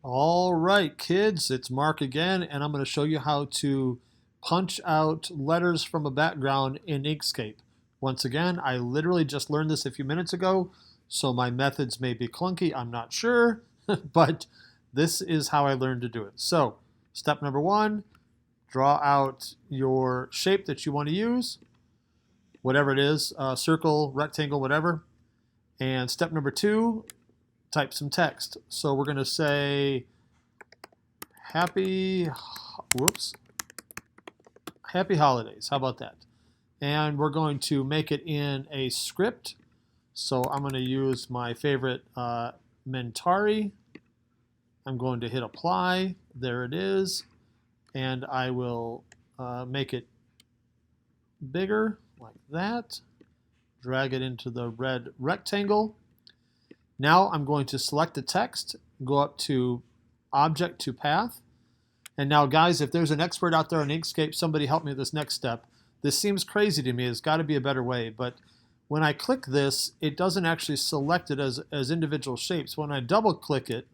All right, kids, it's Mark again, and I'm going to show you how to punch out letters from a background in Inkscape. Once again, I literally just learned this a few minutes ago, so my methods may be clunky, I'm not sure, but this is how I learned to do it. So, step number one, draw out your shape that you want to use, whatever it is, circle, rectangle, whatever. And step number two, type some text. So we're going to say happy, whoops, happy holidays. How about that? And we're going to make it in a script. So I'm going to use my favorite Mentari. I'm going to hit apply. There it is. And I will make it bigger like that. Drag it into the red rectangle. Now I'm going to select the text, go up to Object to Path. And now, guys, if there's an expert out there in Inkscape, somebody help me with this next step. This seems crazy to me. There's got to be a better way. But when I click this, it doesn't actually select it as individual shapes. When I double-click it,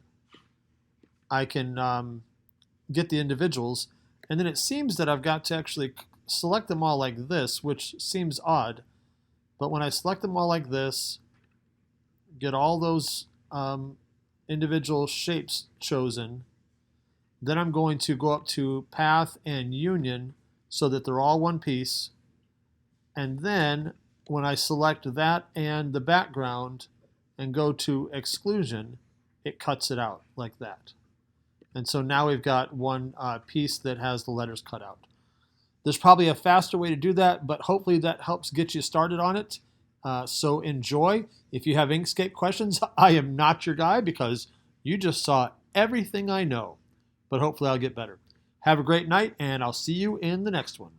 I can get the individuals. And then it seems that I've got to actually select them all like this, which seems odd. But when I select them all like this, get all those individual shapes chosen, then I'm going to go up to Path and Union so that they're all one piece. And then when I select that and the background and go to Exclusion, it cuts it out like that. And so now we've got one piece that has the letters cut out. There's probably a faster way to do that, but hopefully that helps get you started on it. So enjoy. If you have Inkscape questions, I am not your guy because you just saw everything I know. But hopefully I'll get better. Have a great night, and I'll see you in the next one.